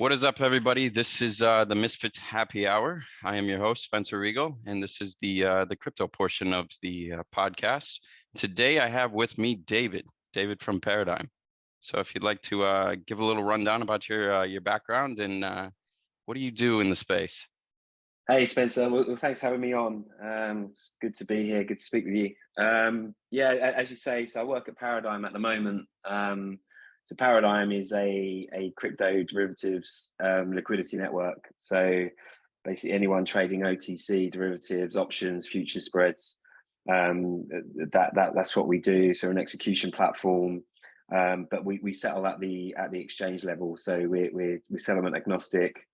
What is up, everybody? This is the Misfit Happy Hour. I am your host, Spencer Riegle, and this is the crypto portion of the podcast. Today, I have with me David from Paradigm. So, if you'd like to give a little rundown about your background and what do you do in the space? Hey, Spencer. Well, thanks for having me on. It's good to be here. Good to speak with you. Yeah, as you say, so I work at Paradigm at the moment. So Paradigm is a crypto derivatives liquidity network. So basically anyone trading OTC derivatives, options, future spreads, that's what we do. So an execution platform, but we settle at the exchange level. So we're settlement agnostic,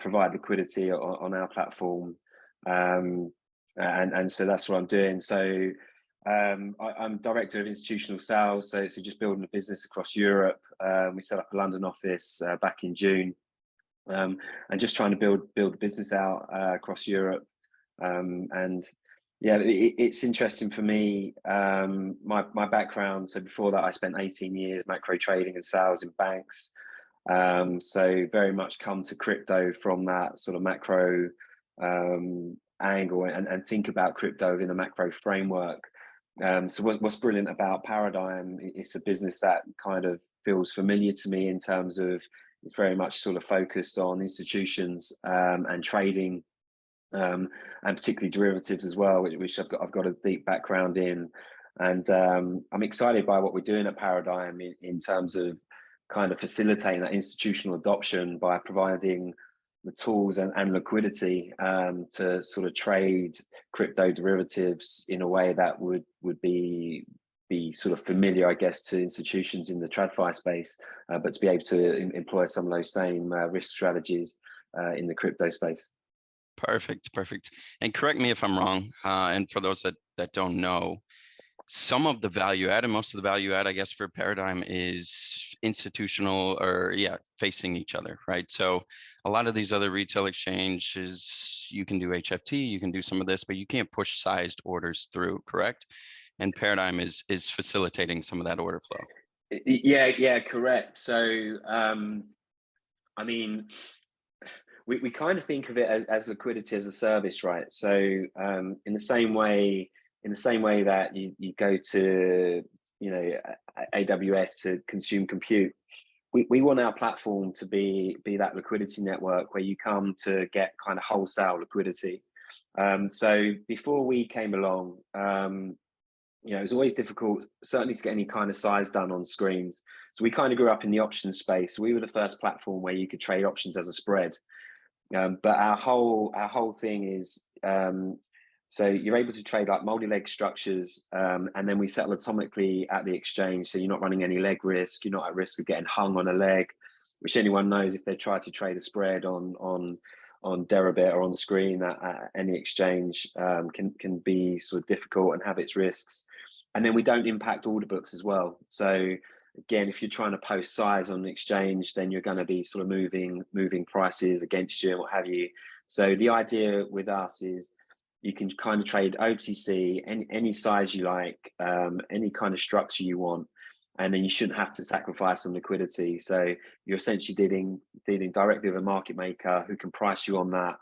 provide liquidity on our platform, and so that's what I'm doing. So I'm director of institutional sales, so just building a business across Europe. We set up a London office back in June, and just trying to build the business out across Europe. And yeah, it's interesting for me. My background. So before that, I spent 18 years macro trading and sales in banks. So very much come to crypto from that sort of macro angle and think about crypto within a macro framework. So what's brilliant about Paradigm, it's a business that kind of feels familiar to me in terms of it's very much sort of focused on institutions and trading, and particularly derivatives as well, which I've got a deep background in. And I'm excited by what we're doing at Paradigm in terms of kind of facilitating that institutional adoption by providing the tools and liquidity to sort of trade crypto derivatives in a way that would be sort of familiar, I guess, to institutions in the TradFi space, but to be able to employ some of those same risk strategies in the crypto space. Perfect. And correct me if I'm wrong. And for those that don't know, some of the value add and most of the value add, I guess, for Paradigm is institutional or facing each other, right? So a lot of these other retail exchanges, you can do HFT, you can do some of this, but you can't push sized orders through, correct? And Paradigm is facilitating some of that order flow. Yeah, correct. So I mean, we kind of think of it as liquidity as a service, right? So in the same way that you go to, AWS to consume compute, we want our platform to be that liquidity network where you come to get kind of wholesale liquidity. So before we came along, it was always difficult, certainly to get any kind of size done on screens. So we kind of grew up in the options space. We were the first platform where you could trade options as a spread. But our whole thing is, so you're able to trade like multi-leg structures, and then we settle atomically at the exchange. So you're not running any leg risk. You're not at risk of getting hung on a leg, which anyone knows if they try to trade a spread on Deribit or on screen at any exchange can be sort of difficult and have its risks. And then we don't impact order books as well. So again, if you're trying to post size on an exchange, then you're going to be sort of moving prices against you and what have you. So the idea with us is you can kind of trade OTC, any size you like, any kind of structure you want, and then you shouldn't have to sacrifice some liquidity. So you're essentially dealing directly with a market maker who can price you on that,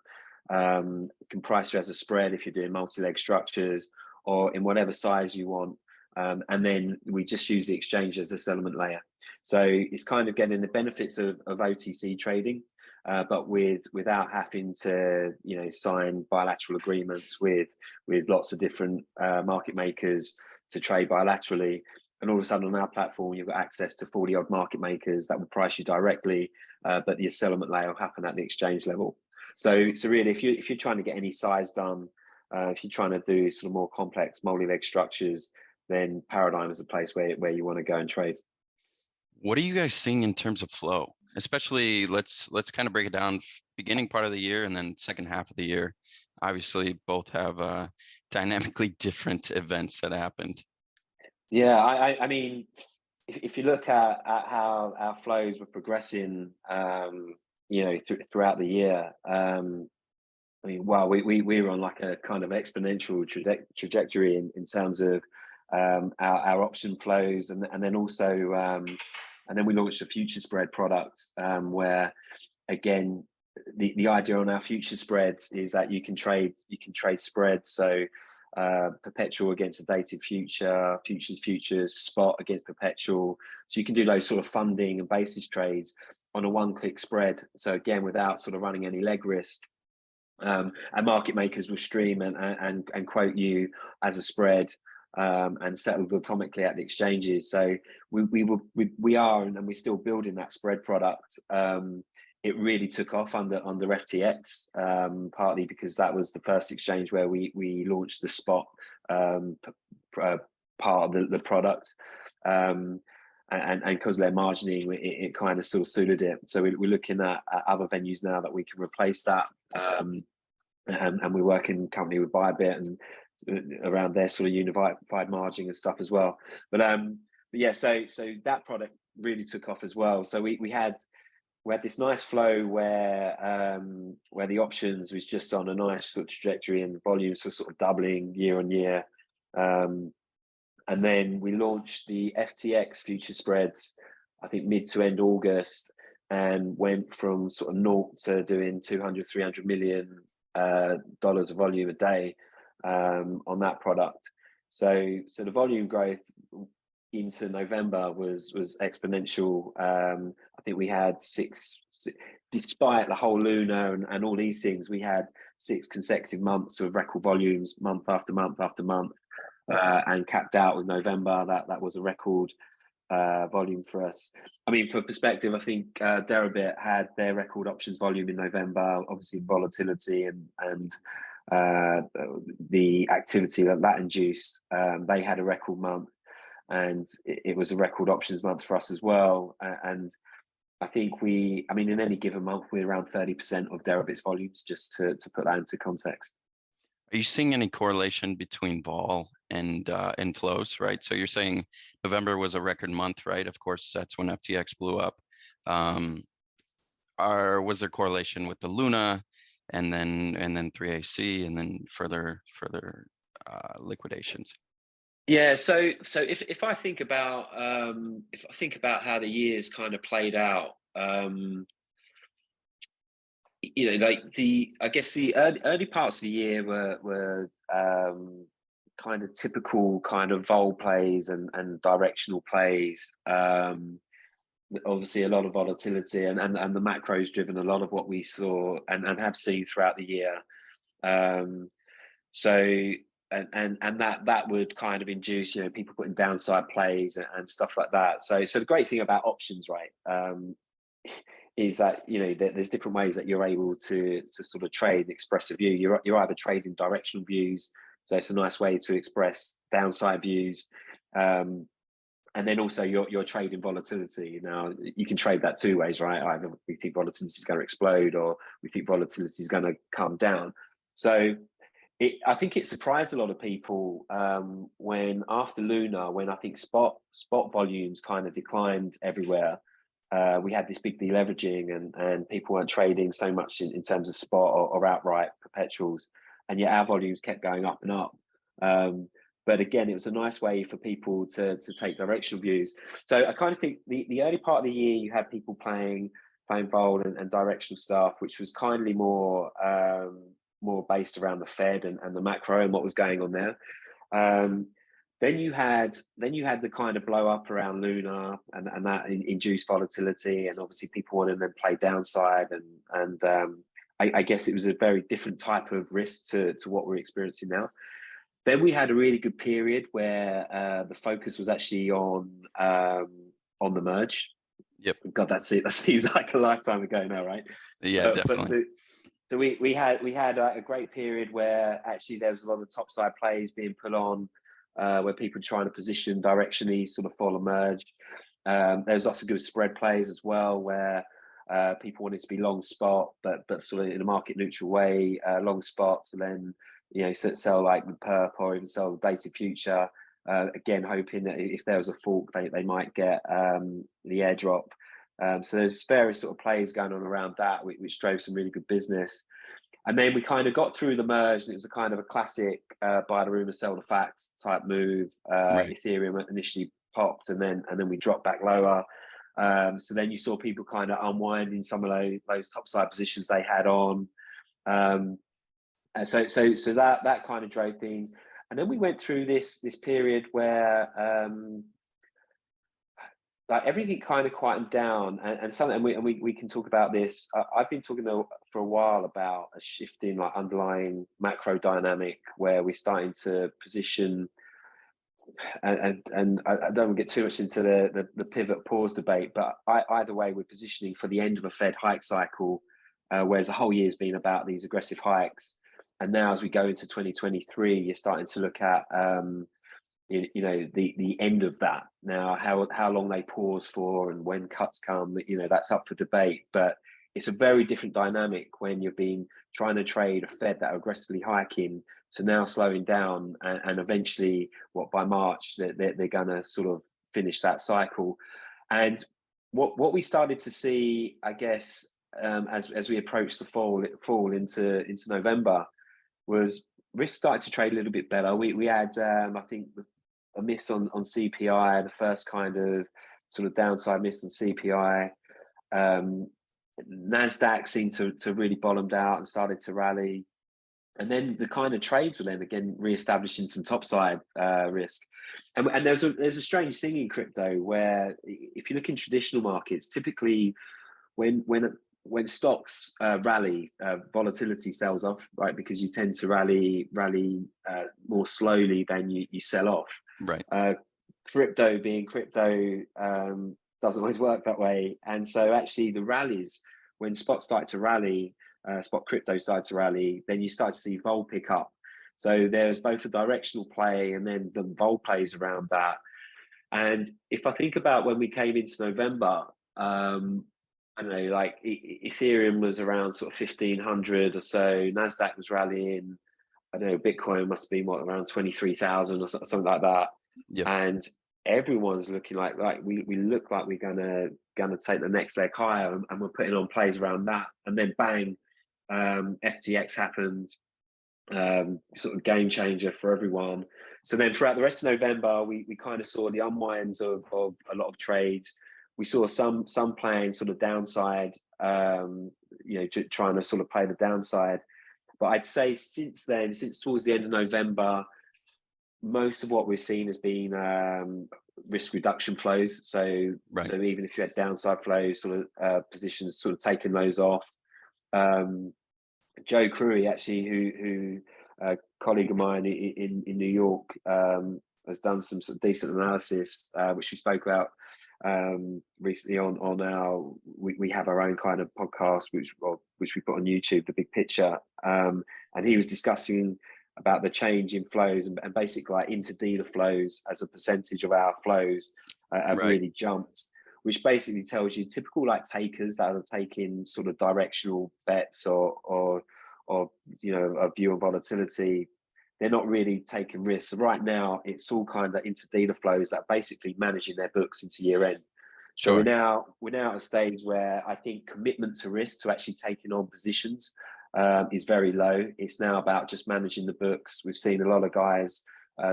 can price you as a spread if you're doing multi-leg structures or in whatever size you want. And then we just use the exchange as a settlement layer. So it's kind of getting the benefits of OTC trading, but without having to sign bilateral agreements with lots of different market makers to trade bilaterally. And all of a sudden on our platform, you've got access to 40 odd market makers that will price you directly, but the settlement layer will happen at the exchange level. So really, if you're trying to get any size done, if you're trying to do sort of more complex multi-leg structures, then Paradigm is a place where you want to go and trade. What are you guys seeing in terms of flow? Especially, let's kind of break it down, beginning part of the year and then second half of the year. Obviously, both have dynamically different events that happened. Yeah, I mean, if you look at how our flows were progressing, throughout the year, I mean, wow, we were on like a kind of exponential trajectory in terms of our option flows, and then also And then we launched a future spread product, where again, the idea on our future spreads is that you can trade spreads. So perpetual against a dated future, futures, spot against perpetual. So you can do those sort of funding and basis trades on a one-click spread. So again, without sort of running any leg risk. And market makers will stream and quote you as a spread, and settled atomically at the exchanges. So we are and we're still building that spread product. It really took off under FTX, partly because that was the first exchange where we launched the spot part of the product, and because they're margining, it kind of still suited it. So we're looking at other venues now that we can replace that, and we're working currently with Bybit and around their sort of unified margining and stuff as well. But yeah, so that product really took off as well. So we had this nice flow where the options was just on a nice sort of trajectory, and the volumes were sort of doubling year on year. And then we launched the FTX future spreads, I think mid to end August, and went from sort of naught to doing 200-300 million dollars of volume a day on that product. So the volume growth into November was exponential. I think we had six, despite the whole Luna and all these things, we had 6 consecutive months of record volumes, month after month after month, and capped out with November. That was a record volume for us. I mean, for perspective, I think Deribit had their record options volume in November. Obviously, volatility and the activity that induced, they had a record month, and it was a record options month for us as well. And I think I mean, in any given month, we're around 30% of Deribit's volumes, just to put that into context. Are you seeing any correlation between vol and inflows, right? So you're saying November was a record month, right? Of course, that's when FTX blew up. Was there correlation with the Luna and then 3AC and then further liquidations? Yeah, so if I think about how the years kind of played out, you know, like I guess the early parts of the year were kind of typical kind of vol plays and directional plays. Obviously a lot of volatility and the macros driven a lot of what we saw and have seen throughout the year. So that would kind of induce, you know, people putting downside plays and stuff like that. So the great thing about options, right, is that, you know, there's different ways that you're able to sort of trade and express a view. You're either trading directional views, so it's a nice way to express downside views, and then also you're trading volatility. Now you can trade that 2 ways, right? Either we think volatility is going to explode, or we think volatility is going to come down. So I think it surprised a lot of people when after Luna, when I think spot volumes kind of declined everywhere. We had this big deleveraging and people weren't trading so much in terms of spot or outright perpetuals, and yet our volumes kept going up and up. But again, it was a nice way for people to take directional views. So I kind of think the early part of the year, you had people playing vol and directional stuff, which was kindly more based around the Fed and the macro and what was going on there. Then you had the kind of blow up around Luna and that induced volatility, and obviously people wanted to then play downside, and I guess it was a very different type of risk to what we're experiencing now. Then we had a really good period where the focus was actually on the merge. Yep. God, that seems like a lifetime ago now, right? Yeah, definitely. So we had a great period where actually there was a lot of topside plays being put on, where people were trying to position directionally, sort of follow merge. There was lots of good spread plays as well, where people wanted to be long spot, but sort of in a market neutral way, long spots, and then, you know, sell like the perp or even sell the dated future. Again, hoping that if there was a fork, they might get the airdrop. So there's various sort of plays going on around that, which drove some really good business. And then we kind of got through the merge, and it was a kind of a classic buy the rumor, sell the facts type move. Right. Ethereum initially popped, and then we dropped back lower. So then you saw people kind of unwinding some of those top side positions they had on. And so that kind of drove things. And then we went through this period where like everything kind of quietened down, and something, and we can talk about this. I've been talking for a while about a shift in like underlying macro dynamic where we're starting to position, and I don't want to get too much into the pivot pause debate, but either way, we're positioning for the end of a Fed hike cycle, whereas the whole year's been about these aggressive hikes. And now as we go into 2023, you're starting to look at the end of that. Now how long they pause for and when cuts come, that's up for debate, but it's a very different dynamic when you've been trying to trade a Fed that are aggressively hiking to now slowing down, and eventually by March they're going to sort of finish that cycle. And what we started to see, I guess, as we approach the fall into November, was risk started to trade a little bit better. We had I think a miss on CPI, the first kind of sort of downside miss on CPI. NASDAQ seemed to really bottomed out and started to rally. And then the kind of trades were then again re-establishing some topside risk. And there's a strange thing in crypto where if you look in traditional markets, typically when stocks rally, volatility sells off, right? Because you tend to rally more slowly than you sell off. Right. Crypto being crypto doesn't always work that way. And so actually the rallies, when spot started to rally, spot crypto started to rally, then you start to see vol pick up. So there's both a directional play and then the vol plays around that. And if I think about when we came into November, I don't know, like Ethereum was around sort of 1500 or so, NASDAQ was rallying, I don't know, Bitcoin must be around 23,000 or something like that. Yep. And everyone's looking like we look like we're gonna take the next leg higher, and we're putting on plays around that. And then bang, FTX happened, sort of game changer for everyone. So then throughout the rest of November, we kind of saw the unwinds of a lot of trades. We saw some playing sort of downside, trying to sort of play the downside. But I'd say since then, since towards the end of November, most of what we've seen has been risk reduction flows. So, Right. so even if you had downside flows, sort of positions, sort of taking those off. Joe Crewy, actually, who a colleague of mine in New York, has done some sort of decent analysis, which we spoke about recently on our. We have our own kind of podcast, which we put on YouTube, The Big Picture, and he was discussing about the change in flows and basically like inter-dealer flows as a percentage of our flows have really jumped, which basically tells you typical like takers that are taking sort of directional bets or a view on volatility. They're not really taking risks. So right now, it's all kind of inter-dealer flows that are basically managing their books into year end. So we're now at a stage where I think commitment to risk, to actually taking on positions, is very low. It's now about just managing the books. We've seen a lot of guys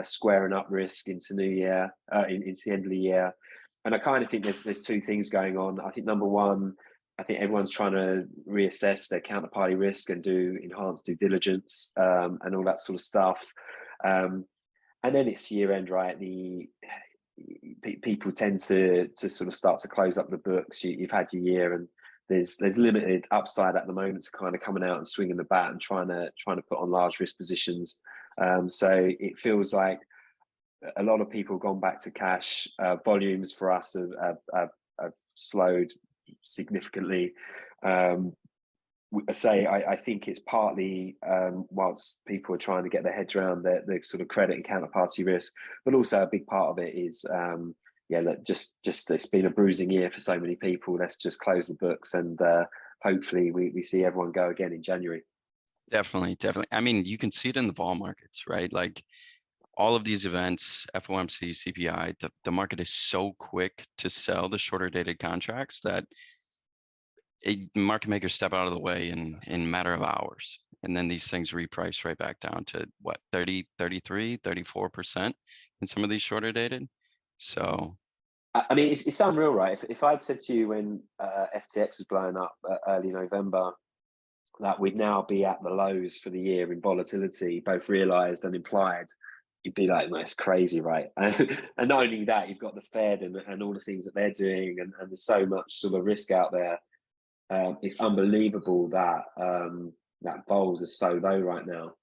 squaring up risk into New Year, into the end of the year. And I kind of think there's two things going on. I think number one, I think everyone's trying to reassess their counterparty risk and do enhanced due diligence and all that sort of stuff. And then it's year end, right? People tend to sort of start to close up the books. You've had your year, and there's limited upside at the moment to kind of coming out and swinging the bat and trying to put on large risk positions. So it feels like a lot of people have gone back to cash. Volumes for us have slowed significantly. I think it's partly whilst people are trying to get their heads around the sort of credit and counterparty risk, but also a big part of it is just it's been a bruising year for so many people. Let's just close the books and hopefully we see everyone go again in January. Definitely. I mean, you can see it in the vol markets, right? Like all of these events, FOMC, CPI, the market is so quick to sell the shorter dated contracts that market makers step out of the way in a matter of hours. And then these things reprice right back down to what, 30, 33, 34% in some of these shorter dated. So I mean, it's unreal, right? If I'd said to you when FTX was blowing up early November that we'd now be at the lows for the year in volatility, both realized and implied, you'd be like, that's crazy, right? And not only that, you've got the Fed and all the things that they're doing, and there's so much sort of risk out there. It's unbelievable that that vols are so low right now.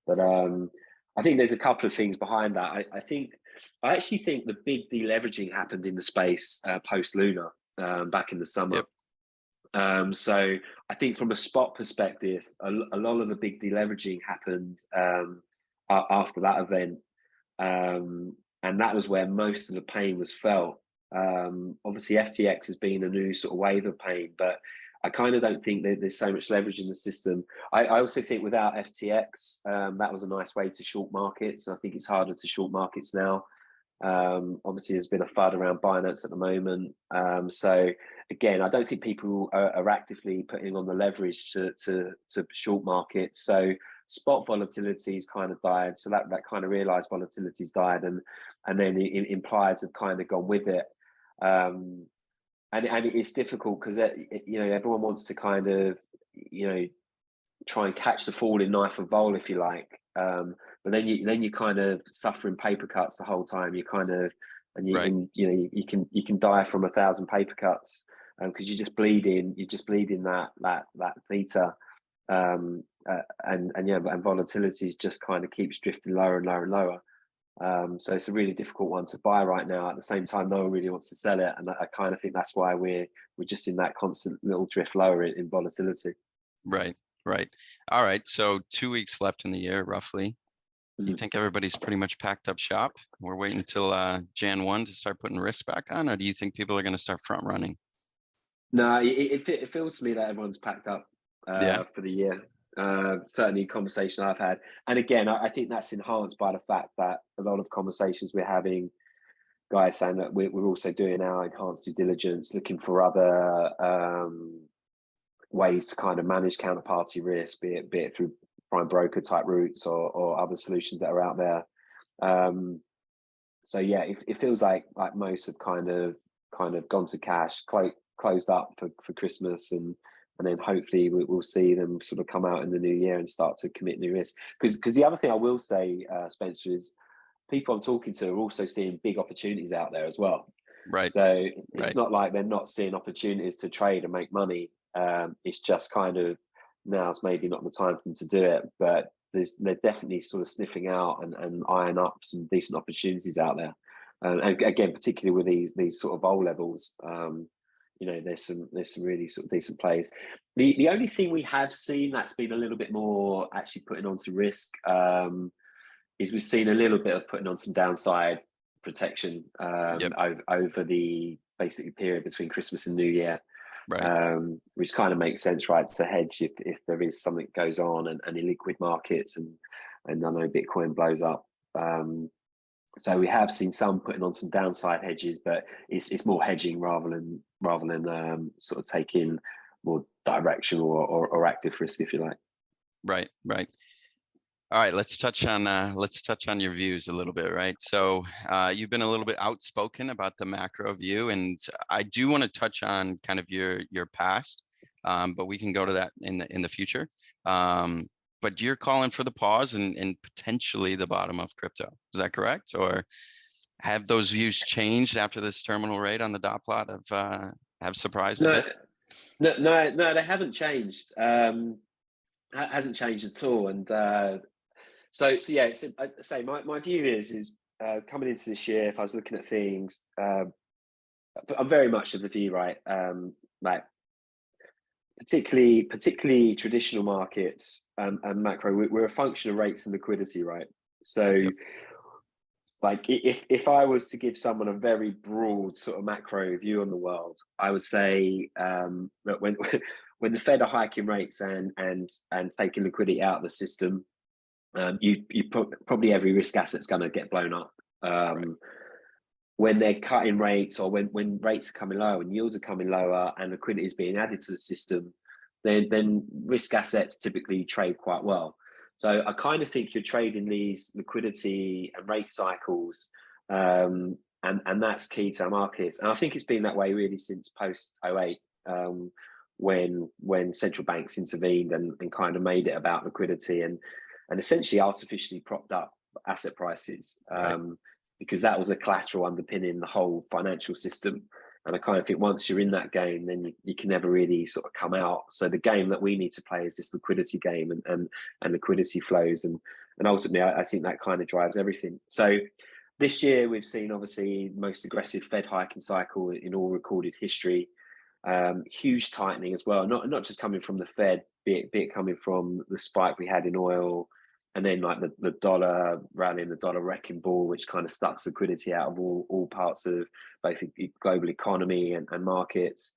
But I think there's a couple of things behind that. I actually think the big deleveraging happened in the space post Luna back in the summer. Yep. So I think from a spot perspective, a lot of the big deleveraging happened after that event, and that was where most of the pain was felt. Obviously, FTX has been a new sort of wave of pain, but I kind of don't think that there's so much leverage in the system. I also think without FTX, that was a nice way to short markets. I think it's harder to short markets now. Obviously, there's been a FUD around Binance at the moment. So again, I don't think people are actively putting on the leverage to short markets. So spot volatility's kind of died. So that kind of realized volatility's died, and then the implieds have kind of gone with it. And it's difficult because everyone wants to kind of try and catch the falling knife of vol, if you like. But then you kind of suffering paper cuts the whole time. You kind of you can die from 1,000 paper cuts because you're just bleeding that theta, and volatility just kind of keeps drifting lower and lower and lower. So it's a really difficult one to buy right now. At the same time, no one really wants to sell it, and I kind of think that's why we're just in that constant little drift lower in volatility. Right. All right. So 2 weeks left in the year, roughly. You think everybody's pretty much packed up shop? We're waiting until Jan 1 to start putting risks back on, or do you think people are going to start front running? No, it feels to me that everyone's packed up for the year. Certainly conversation I've had, and again, I think that's enhanced by the fact that a lot of conversations we're having, guys saying that we're also doing our enhanced due diligence, looking for other ways to kind of manage counterparty risk, be it through prime broker type routes or other solutions that are out there. So yeah, it feels like most have kind of gone to cash, closed up for Christmas, and then hopefully we'll see them sort of come out in the new year and start to commit new risk. Because the other thing I will say, Spencer, is people I'm talking to are also seeing big opportunities out there as well. Right. So it's not like they're not seeing opportunities to trade and make money. It's just kind of now's maybe not the time for them to do it, but they're definitely sort of sniffing out and eyeing up some decent opportunities out there. And again, particularly with these sort of vol levels, there's some really sort of decent plays. The only thing we have seen that's been a little bit more actually putting on some risk is we've seen a little bit of putting on some downside protection over the basically period between Christmas and New Year. Right. Which kind of makes sense, right? To hedge if there is something that goes on and illiquid markets and I know Bitcoin blows up. So we have seen some putting on some downside hedges, but it's more hedging rather than sort of taking more directional or active risk, if you like. Right. All right, let's touch on your views a little bit, right? So you've been a little bit outspoken about the macro view, and I do want to touch on kind of your past, but we can go to that in the future. But you're calling for the pause and potentially the bottom of crypto. Is that correct? Or have those views changed after this terminal rate on the dot plot have surprised a bit? No, they haven't changed. Hasn't changed at all, and. So yeah, I say my view is coming into this year, if I was looking at things, I'm very much of the view, right? Like particularly traditional markets and macro, we're a function of rates and liquidity, right? So like if I was to give someone a very broad sort of macro view on the world, I would say that when the Fed are hiking rates and taking liquidity out of the system, probably every risk asset's going to get blown up. When they're cutting rates, or when rates are coming low and yields are coming lower and liquidity is being added to the system, then risk assets typically trade quite well. So I kind of think you're trading these liquidity and rate cycles and that's key to our markets. And I think it's been that way really since post '08, when central banks intervened and kind of made it about liquidity and essentially artificially propped up asset prices, because that was the collateral underpinning the whole financial system. And I kind of think once you're in that game, then you can never really sort of come out. So the game that we need to play is this liquidity game and liquidity flows. And ultimately, I think that kind of drives everything. So this year, we've seen obviously most aggressive Fed hiking cycle in all recorded history. Huge tightening as well, not just coming from the Fed, be it coming from the spike we had in oil, and then like the dollar rallying, the dollar wrecking ball, which kind of sucks liquidity out of all parts of both the global economy and markets.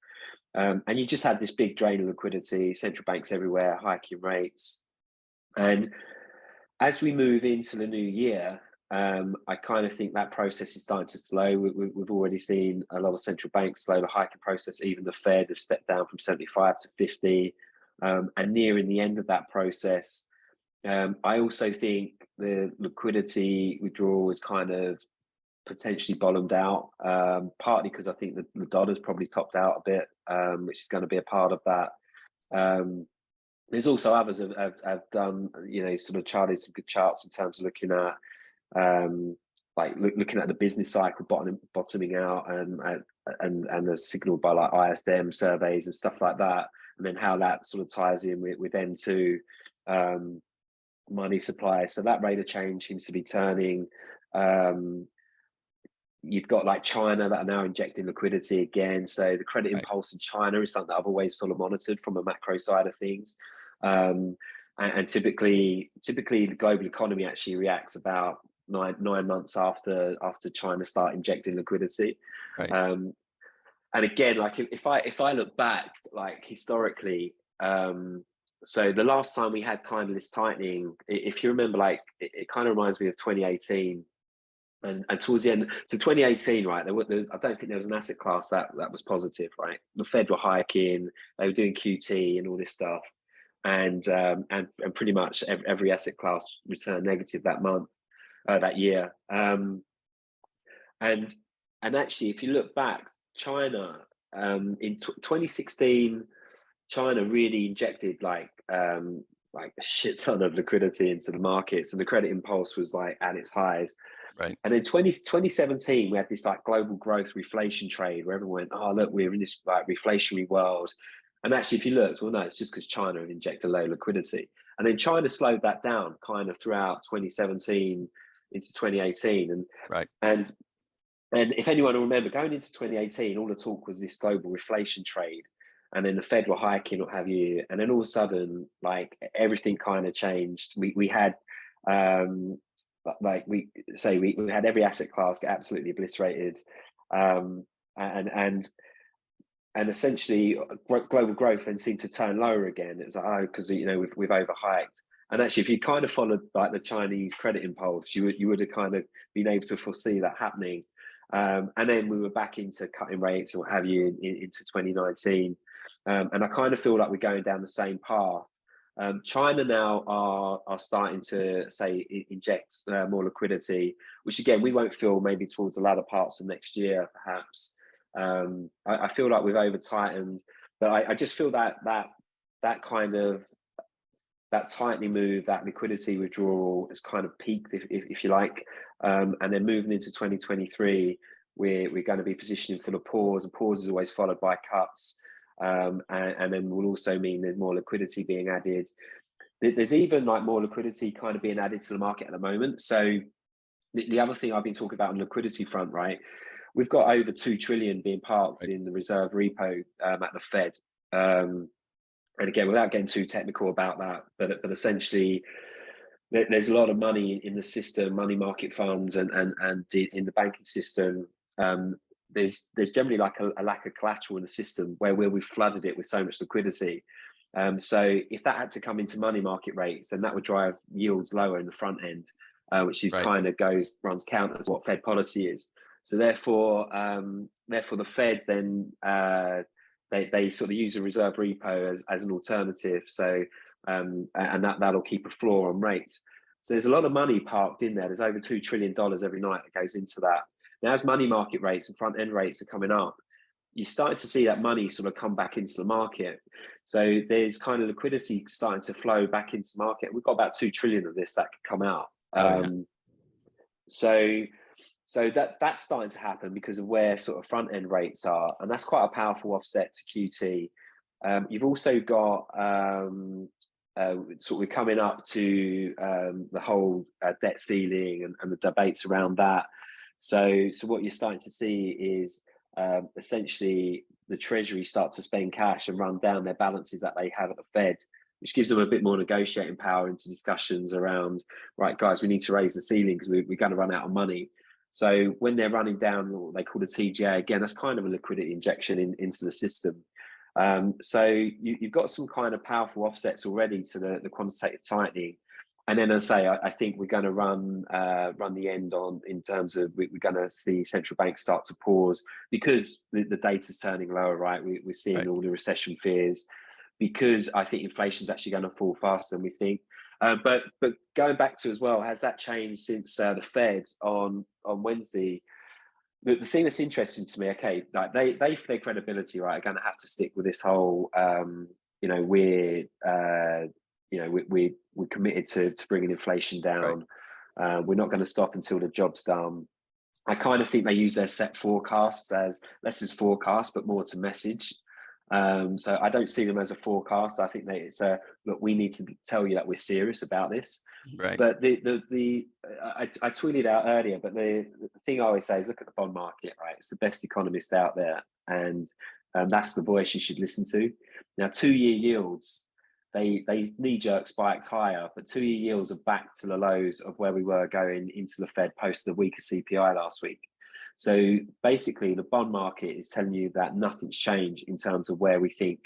And you just had this big drain of liquidity, central banks everywhere hiking rates. And as we move into the new year, I kind of think that process is starting to slow. We've already seen a lot of central banks slow the hiking process. Even the Fed have stepped down from 75 to 50, and nearing the end of that process. I also think the liquidity withdrawal is kind of potentially bottomed out, partly because I think the dollar's probably topped out a bit, which is going to be a part of that. There's also others have done, sort of charted some good charts in terms of looking at looking at the business cycle bottoming out, and the signal by like ISM surveys and stuff like that, and then how that sort of ties in with M2 money supply. So that rate of change seems to be turning. You've got like China that are now injecting liquidity again. So the credit impulse in China is something that I've always sort of monitored from a macro side of things. And typically the global economy actually reacts about nine months after China start injecting liquidity. And again, like if I look back, like historically, so the last time we had kind of this tightening, if you remember, like it kind of reminds me of 2018. And towards the end, so 2018, right? I don't think there was an asset class that was positive, right? The Fed were hiking, they were doing QT and all this stuff, and pretty much every asset class returned negative that month, that year. And actually, if you look back, China in 2016, China really injected like a shit ton of liquidity into the markets, and the credit impulse was like at its highs. Right. And in 2017, we had this like global growth reflation trade where everyone went, oh, look, we're in this like reflationary world. And actually, if you look, well, no, it's just because China had injected low liquidity. And then China slowed that down kind of throughout 2017 into 2018. And if anyone will remember, going into 2018, all the talk was this global reflation trade. And then the Fed were hiking, what have you. And then all of a sudden, like everything kind of changed. We had... like we had every asset class get absolutely obliterated, and essentially global growth then seemed to turn lower again. It was like, oh, because we've overhyped. And actually, if you kind of followed like the Chinese credit impulse, you would have kind of been able to foresee that happening. And then we were back into cutting rates and what have you into 2019. And I kind of feel like we're going down the same path. China now are starting to say inject more liquidity, which again we won't feel maybe towards the latter parts of next year, perhaps. I feel like we've over tightened, but I just feel that kind of that tightening move, that liquidity withdrawal has kind of peaked, if you like, and then moving into 2023, we're going to be positioning for the pause, and pause is always followed by cuts. And then will also mean there's more liquidity being added. There's even like more liquidity kind of being added to the market at the moment. So the other thing I've been talking about on the liquidity front, right? We've got over 2 trillion being parked in the reserve repo at the Fed. And again, without getting too technical about that, but essentially there's a lot of money in the system, money market funds and in the banking system. There's generally like a lack of collateral in the system where we've flooded it with so much liquidity. So if that had to come into money market rates, then that would drive yields lower in the front end, which is kind of runs counter to what Fed policy is. So therefore the Fed then they sort of use a reserve repo as an alternative. So and that'll keep a floor on rates. So there's a lot of money parked in there. There's over $2 trillion every night that goes into that. Now, as money market rates and front end rates are coming up, you're starting to see that money sort of come back into the market. So there's kind of liquidity starting to flow back into the market. We've got about 2 trillion of this that could come out. Oh, yeah. So that's starting to happen because of where sort of front end rates are, and that's quite a powerful offset to QT. You've also got sort of coming up to the whole debt ceiling and the debates around that. So what you're starting to see is essentially the Treasury start to spend cash and run down their balances that they have at the Fed, which gives them a bit more negotiating power into discussions around, right, guys, we need to raise the ceiling because we're going to run out of money. So when they're running down what they call the TGA, again, that's kind of a liquidity injection into the system. So you've got some kind of powerful offsets already to the quantitative tightening. And then, as I say, I think we're going to run the end on in terms of we're going to see central banks start to pause because the data's turning lower, right? We're seeing all the recession fears because I think inflation's actually going to fall faster than we think. But going back to as well, has that changed since the Fed on Wednesday? The thing that's interesting to me, okay, like they for their credibility, right, are going to have to stick with this whole, we're committed to bringing inflation down. Right. We're not going to stop until the job's done. I kind of think they use their set forecasts as less as forecast, but more to message. So I don't see them as a forecast. I think it's a look. We need to tell you that we're serious about this. Right. But I tweeted out earlier. But the thing I always say is look at the bond market. Right, it's the best economist out there, and that's the voice you should listen to. Now, 2-year yields they knee-jerk spiked higher, but 2-year yields are back to the lows of where we were going into the Fed post the weaker CPI last week. So basically, the bond market is telling you that nothing's changed in terms of where we think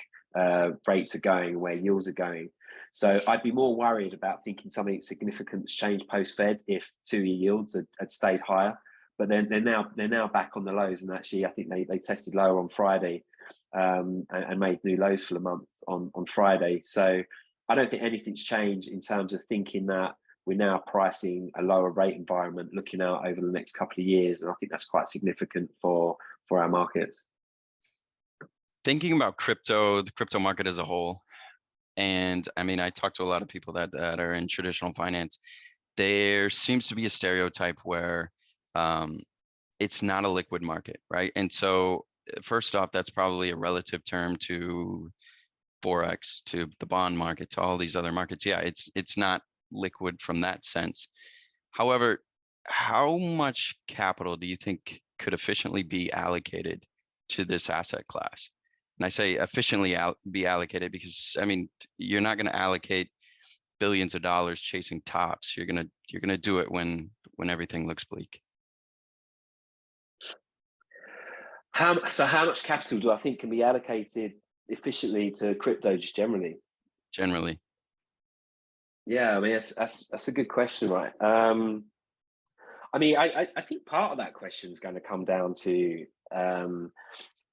rates are going and where yields are going. So I'd be more worried about thinking something significant's changed post-Fed if 2-year yields had stayed higher. But then they're now back on the lows, and actually I think they tested lower on Friday and made new lows for the month on Friday. So I don't think anything's changed in terms of thinking that we're now pricing a lower rate environment looking out over the next couple of years. And I think that's quite significant for our markets. Thinking about the crypto market as a whole, and I mean, I talk to a lot of people that are in traditional finance. There seems to be a stereotype where it's not a liquid market, right? And so first off, that's probably a relative term to Forex, to the bond market, to all these other markets. Yeah, it's not liquid from that sense. However, how much capital do you think could efficiently be allocated to this asset class? And I say efficiently be allocated because I mean you're not going to allocate billions of dollars chasing tops. You're gonna do it when everything looks bleak. How much capital do I think can be allocated efficiently to crypto just generally? Generally. Yeah, I mean that's a good question, right? I mean, I think part of that question is going to come down to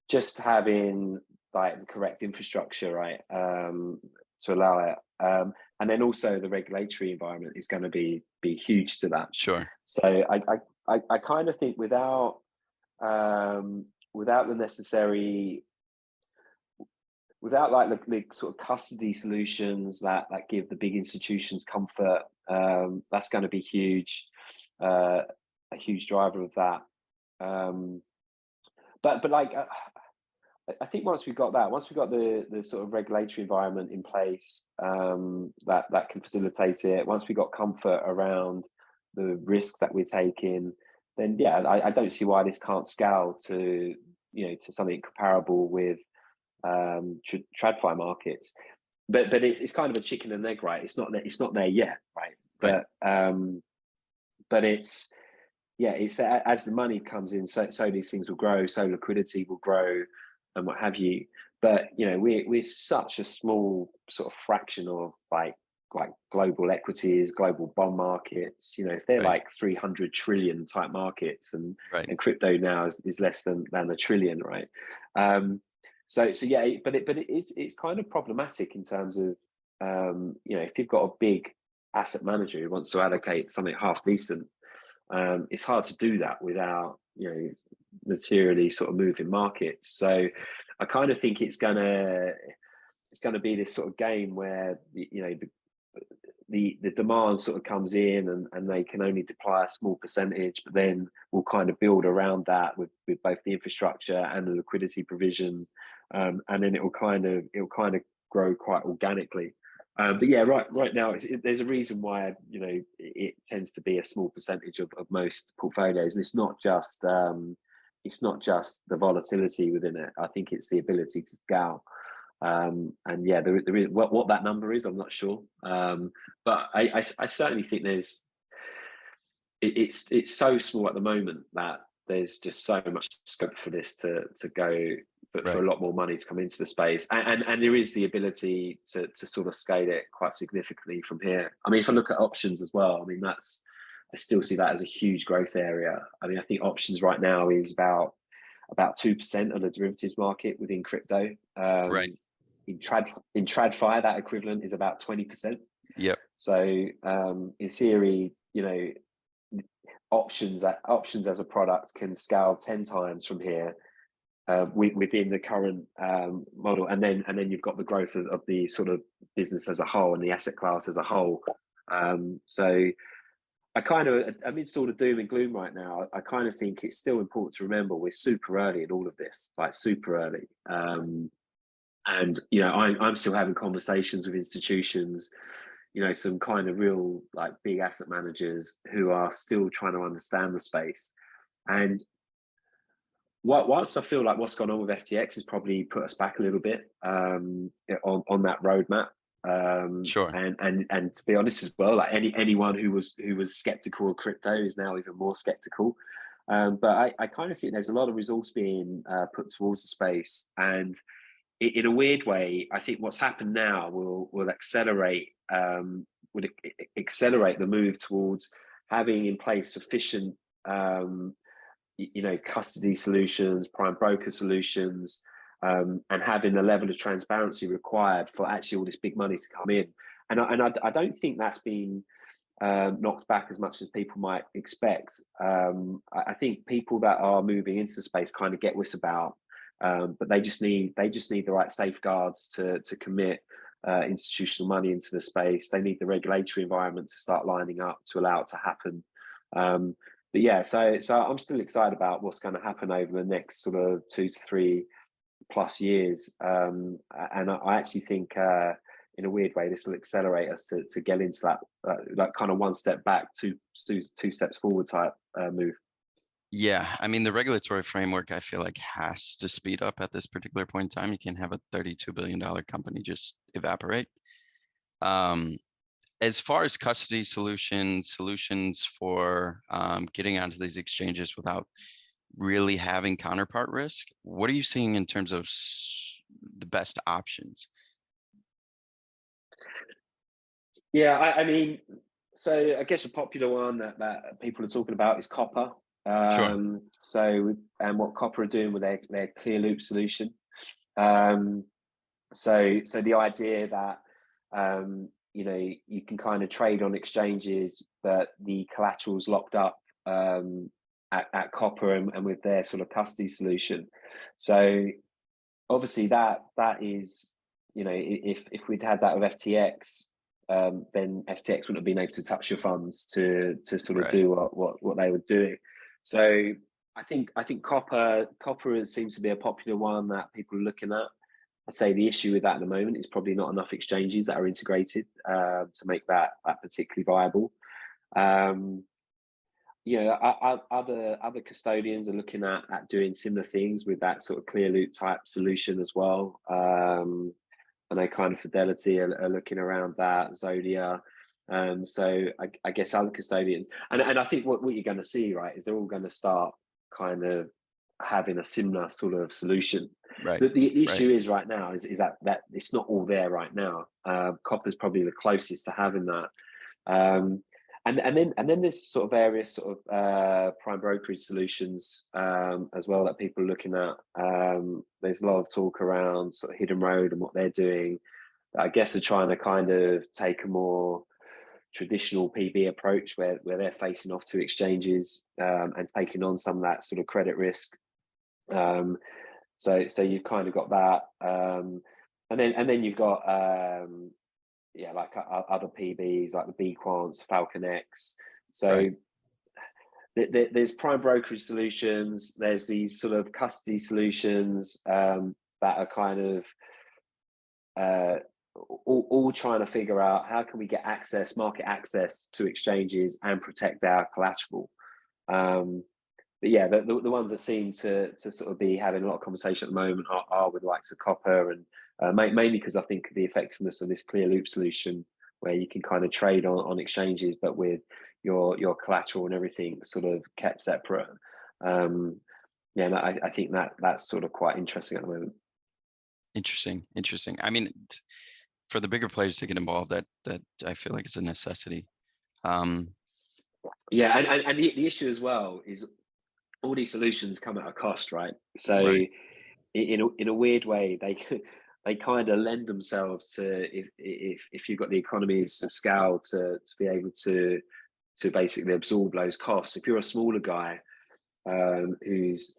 just having like the correct infrastructure, right, to allow it, and then also the regulatory environment is going to be huge to that. Sure. So I kind of think without the necessary, without like the sort of custody solutions that give the big institutions comfort, that's going to be huge, a huge driver of that. But like I think once we've got the sort of regulatory environment in place that can facilitate it, once we've got comfort around the risks that we're taking, then yeah, I don't see why this can't scale to something comparable with TradFi markets. But it's kind of a chicken and egg, right? It's not there yet, right? But it's as the money comes in, so these things will grow, so liquidity will grow, and what have you. But we're such a small sort of fraction of like global equities, global bond markets. If they're like 300 trillion type markets, and crypto now is less than a trillion, right? So yeah, but it's kind of problematic in terms of if you've got a big asset manager who wants to allocate something half decent, it's hard to do that without materially sort of moving markets. So I kind of think it's gonna be this sort of game where the demand sort of comes in and they can only deploy a small percentage, but then we'll kind of build around that with both the infrastructure and the liquidity provision, and then it'll kind of grow quite organically. But yeah, right now there's a reason why it tends to be a small percentage of most portfolios, and it's not just the volatility within it. I think it's the ability to scale. And yeah, there is what that number is, I'm not sure, but I certainly think it's so small at the moment that there's just so much scope for this to go for a lot more money to come into the space, and there is the ability to sort of scale it quite significantly from here. I mean, if I look at options as well, I mean I still see that as a huge growth area. I mean, I think options right now is about 2% of the derivatives market within crypto. In TradFi, that equivalent is about 20%. Yep. So in theory, options as a product can scale 10 times from here within the current model, and then you've got the growth of the sort of business as a whole and the asset class as a whole. So amidst all the doom and gloom right now, I kind of think it's still important to remember we're super early in all of this, like super early. And I'm still having conversations with institutions, some kind of real like big asset managers who are still trying to understand the space. And whilst I feel like what's gone on with FTX has probably put us back a little bit on that roadmap. Sure. And to be honest as well, like anyone who was skeptical of crypto is now even more skeptical. But I kind of think there's a lot of resource being put towards the space, and in a weird way, I think what's happened now will accelerate the move towards having in place sufficient custody solutions, prime broker solutions, and having the level of transparency required for actually all this big money to come in. And I don't think that's been knocked back as much as people might expect. I think people that are moving into the space kind of get this about. But they just need the right safeguards to commit institutional money into the space. They need the regulatory environment to start lining up to allow it to happen. But yeah, so I'm still excited about what's going to happen over the next sort of 2 to 3 plus years. And I actually think in a weird way this will accelerate us to get into that kind of one step back, two steps forward type move. Yeah, I mean, the regulatory framework, I feel like, has to speed up at this particular point in time. You can't have a $32 billion company just evaporate. As far as custody solutions for getting onto these exchanges without really having counterpart risk, what are you seeing in terms of the best options? Yeah, I mean, so I guess a popular one that people are talking about is Copper. Sure. So, and what Copper are doing with their clear loop solution. So the idea that you can kind of trade on exchanges, but the collateral's locked up at Copper and with their sort of custody solution. So obviously that is, if we'd had that with FTX, then FTX wouldn't have been able to touch your funds to sort of do what they were doing. So I think Copper seems to be a popular one that people are looking at. I'd say the issue with that at the moment is probably not enough exchanges that are integrated to make that particularly viable. Other custodians are looking at doing similar things with that sort of clear loop type solution as well. I know kind of Fidelity are looking around that, Zodia. So I guess other custodians, and I think what you're going to see, right, is they're all going to start kind of having a similar sort of solution. Right. The issue is right now is that it's not all there right now. Copper is probably the closest to having that. And then there's sort of various sort of prime brokerage solutions as well that people are looking at. There's a lot of talk around sort of Hidden Road and what they're doing. I guess they're trying to kind of take a more traditional PB approach where they're facing off to exchanges and taking on some of that sort of credit risk. So you've kind of got that, and then you've got like other PBs like the B Quants, Falcon X. So there's prime brokerage solutions. There's these sort of custody solutions that are kind of all trying to figure out how can we get market access to exchanges and protect our collateral. But yeah, the ones that seem to sort of be having a lot of conversation at the moment are with the likes of Copper, and mainly because I think of the effectiveness of this clear loop solution where you can kind of trade on exchanges, but with your collateral and everything sort of kept separate. Yeah, and I think that's sort of quite interesting at the moment. Interesting. I mean, for the bigger players to get involved, that I feel like it's a necessity. Yeah, and the issue as well is all these solutions come at a cost, right? So in a weird way, they kind of lend themselves to if you've got the economies of scale to be able to basically absorb those costs. If you're a smaller guy who's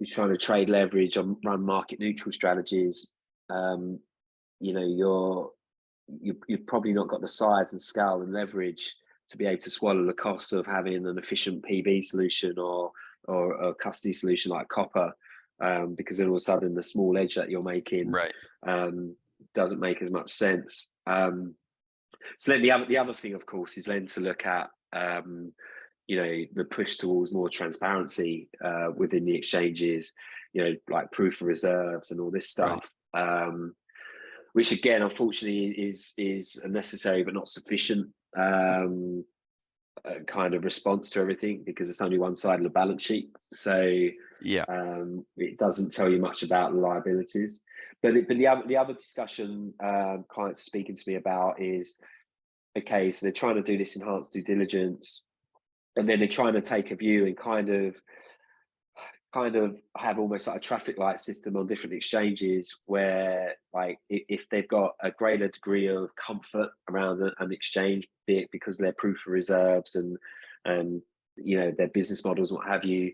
trying to trade leverage or run market neutral strategies, you've probably not got the size and scale and leverage to be able to swallow the cost of having an efficient PB solution or a custody solution like Copper, because then all of a sudden the small edge that you're making doesn't make as much sense. So then the other thing, of course, is then to look at the push towards more transparency within the exchanges, like proof of reserves and all this stuff, which again, unfortunately, is a necessary but not sufficient kind of response to everything, because it's only one side of the balance sheet. So it doesn't tell you much about the liabilities. But the other discussion clients are speaking to me about is, okay, so they're trying to do this enhanced due diligence, and then they're trying to take a view and kind of have almost like a traffic light system on different exchanges where, like, if they've got a greater degree of comfort around an exchange, be it because of their proof of reserves and their business models, what have you,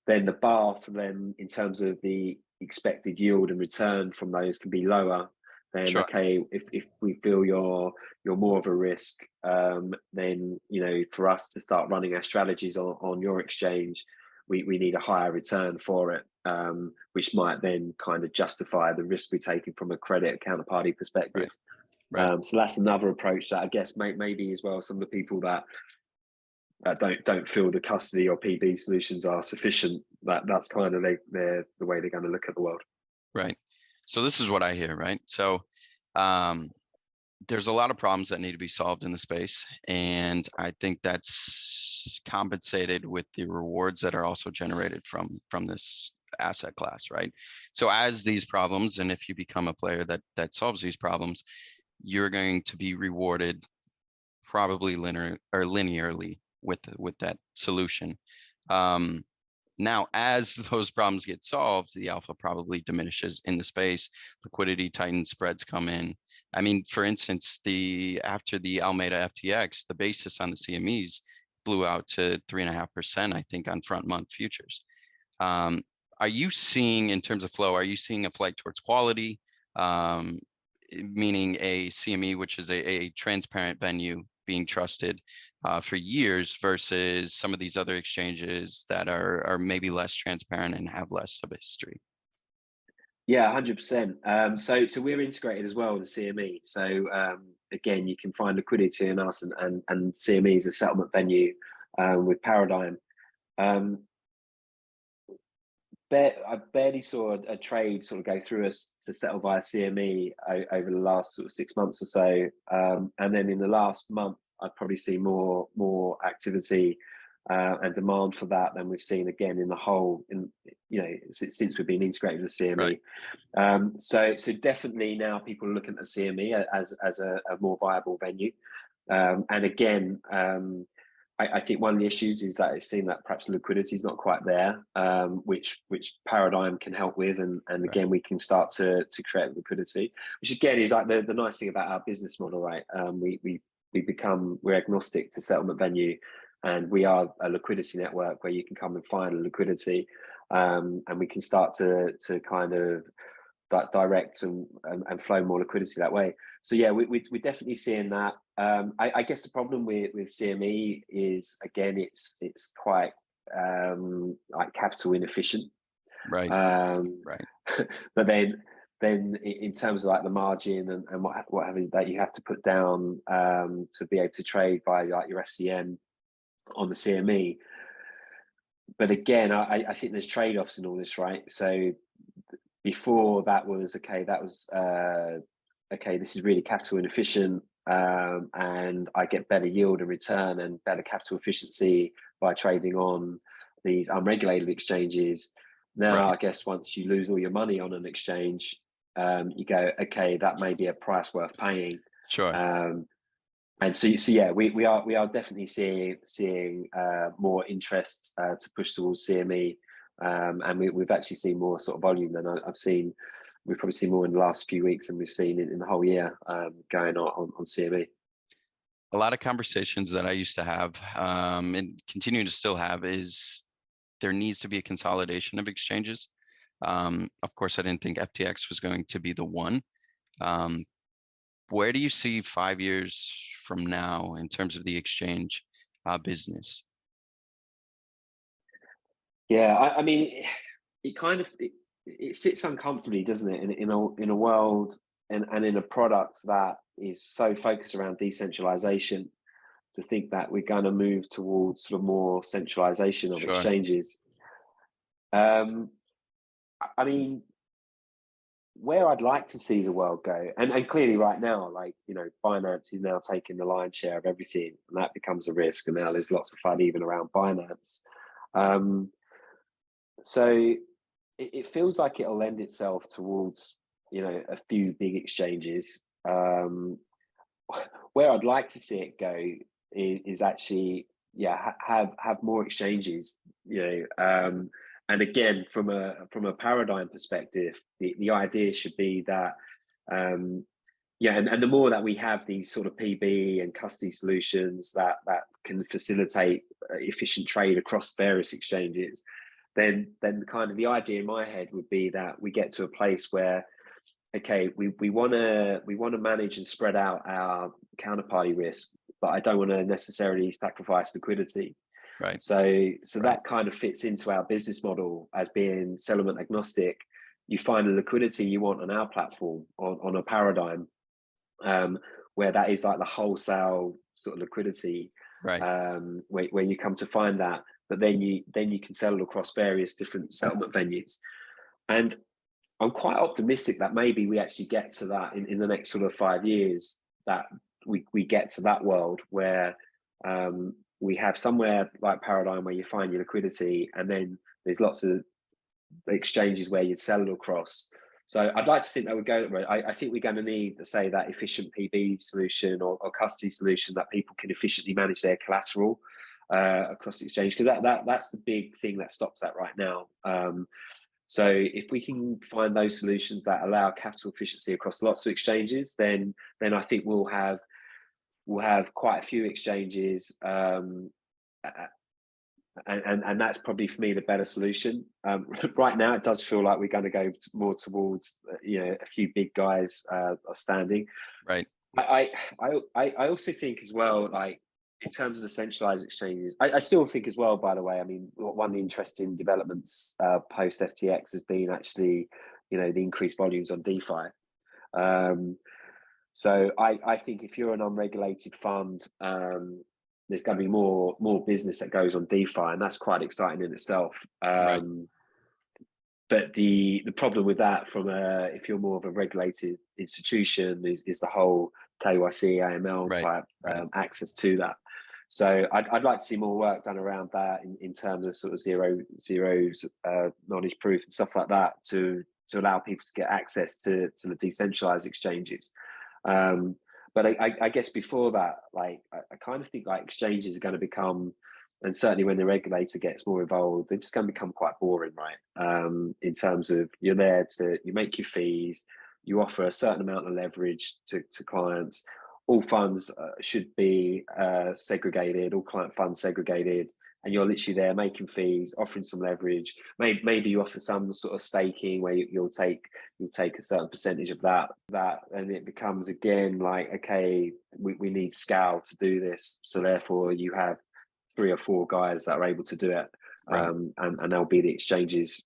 then the bar for them in terms of the expected yield and return from those can be lower. Then okay, if we feel you're more of a risk, then for us to start running our strategies on your exchange, we need a higher return for it, which might then kind of justify the risk we're taking from a credit counterparty perspective. So that's another approach that I guess maybe as well some of the people that don't feel the custody or PB solutions are sufficient, that's kind of the way they're going to look at the world. Right. So this is what I hear, right? So there's a lot of problems that need to be solved in the space, and I think that's compensated with the rewards that are also generated from this asset class, right? So as these problems, and if you become a player that solves these problems, you're going to be rewarded probably linearly with that solution. Now, as those problems get solved, the alpha probably diminishes in the space. Liquidity tightens, spreads come in. I mean, for instance, after the Alameda FTX, the basis on the CMEs blew out to 3.5%, I think, on front month futures. Are you seeing, in terms of flow, are you seeing a flight towards quality, meaning a CME, which is a transparent venue being trusted for years, versus some of these other exchanges that are maybe less transparent and have less of a history? Yeah, 100%. So we're integrated as well with the CME. So again, you can find liquidity in us, and CME is a settlement venue with Paradigm. I barely saw a trade sort of go through us to settle via CME over the last sort of 6 months or so, and then in the last month, I'd probably see more activity and demand for that than we've seen again in the whole, since we've been integrated with the CME. Right. So definitely now people are looking at the CME as a more viable venue, and again. I think one of the issues is that it's seen that perhaps liquidity is not quite there, which Paradigm can help with, and again we can start to create liquidity, which again is like the nice thing about our business model, right? we're agnostic to settlement venue, and we are a liquidity network where you can come and find a liquidity, and we can start to kind of direct and flow more liquidity that way. So yeah, we're definitely seeing that. I guess the problem with CME is, again, it's quite like capital inefficient. Right. Right. But then in terms of like the margin and what have you that you have to put down to be able to trade by like your FCM on the CME. But again, I think there's trade-offs in all this, right? So before that was okay, this is really capital inefficient, and I get better yield and return and better capital efficiency by trading on these unregulated exchanges. Now, Right. I guess once you lose all your money on an exchange, you go, okay, that may be a price worth paying. Sure. And so yeah, we are definitely seeing more interest to push towards CME, and we've actually seen more sort of volume than I've seen. We've probably seen more in the last few weeks than we've seen in the whole year going on CME. A lot of conversations that I used to have and continue to still have is there needs to be a consolidation of exchanges. Of course, I didn't think FTX was going to be the one. Where do you see 5 years from now in terms of the exchange business? Yeah, I mean, it kind of it sits uncomfortably, doesn't it, in a world and in a product that is so focused around decentralization, to think that we're going to move towards sort of more centralization of Sure. exchanges. I mean, where I'd like to see the world go, and clearly right now, like, you know, Binance is now taking the lion's share of everything, and that becomes a risk, and now there's lots of fun even around Binance. So it feels like it'll lend itself towards, you know, a few big exchanges. Where I'd like to see it go is actually, yeah, have more exchanges, you know. And again, from a paradigm perspective, the idea should be that, yeah, and the more that we have these sort of PB and custody solutions that can facilitate efficient trade across various exchanges, then kind of the idea in my head would be that we get to a place where, okay, we want to manage and spread out our counterparty risk, but I don't want to necessarily sacrifice liquidity. Right. So Right. That kind of fits into our business model as being settlement agnostic. You find the liquidity you want on our platform on a paradigm, where that is like the wholesale sort of liquidity, Right. where you come to find that, but then you can settle across various different settlement venues. And I'm quite optimistic that maybe we actually get to that in the next sort of 5 years, that we get to that world where we have somewhere like Paradigm where you find your liquidity, and then there's lots of exchanges where you'd sell it across. So I'd like to think that would go that way. I think we're going to need, say, that efficient PB solution or custody solution that people can efficiently manage their collateral across the exchange, because that's the big thing that stops that right now. So if we can find those solutions that allow capital efficiency across lots of exchanges, then I think we'll have quite a few exchanges, and that's probably for me the better solution. Right now, it does feel like we're going to go more towards, you know, a few big guys are standing. Right. I also think as well, like, in terms of the centralized exchanges, I still think as well, by the way, I mean, one of the interesting developments post FTX has been actually, you know, the increased volumes on DeFi. So I think if you're an unregulated fund, there's going to be more business that goes on DeFi, and that's quite exciting in itself. Right. But the problem with that, if you're more of a regulated institution, is the whole KYC, AML Right. type Right. access to that. So I'd like to see more work done around that in terms of sort of zero knowledge proof and stuff like that, to allow people to get access to the decentralized exchanges. But I guess before that, like, I kind of think like exchanges are going to become, and certainly when the regulator gets more involved, they're just going to become quite boring, right? In terms of, you're there you make your fees, you offer a certain amount of leverage to clients. all funds should be segregated, all client funds segregated, and you're literally there making fees, offering some leverage. Maybe you offer some sort of staking where you'll take a certain percentage of that, and it becomes again like, okay, we need scale to do this, so therefore you have 3 or 4 guys that are able to do it. Right. And they'll be the exchanges,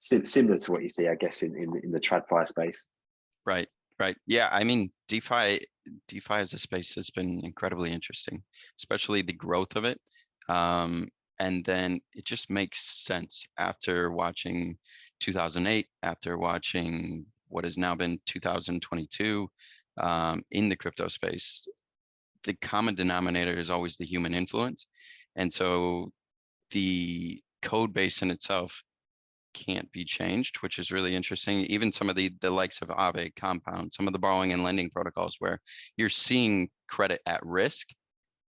similar to what you see, I guess, in the TradFi space. Right. Yeah, I mean, DeFi as a space has been incredibly interesting, especially the growth of it. And then it just makes sense after watching 2008, after watching what has now been 2022 in the crypto space. The common denominator is always the human influence. And so the code base in itself can't be changed, which is really interesting. Even some of the likes of Aave, Compound, some of the borrowing and lending protocols where you're seeing credit at risk,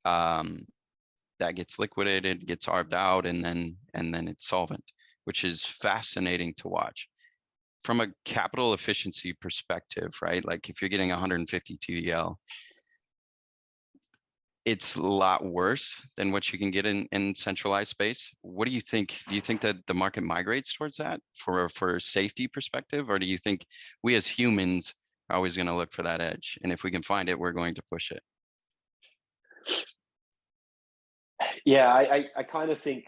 that gets liquidated, gets arbed out, and then it's solvent, which is fascinating to watch. From a capital efficiency perspective, right? Like if you're getting 150 TVL, it's a lot worse than what you can get in centralized space. What do you think? Do you think that the market migrates towards that for safety perspective, or do you think we as humans are always going to look for that edge? And if we can find it, we're going to push it. Yeah, I kind of think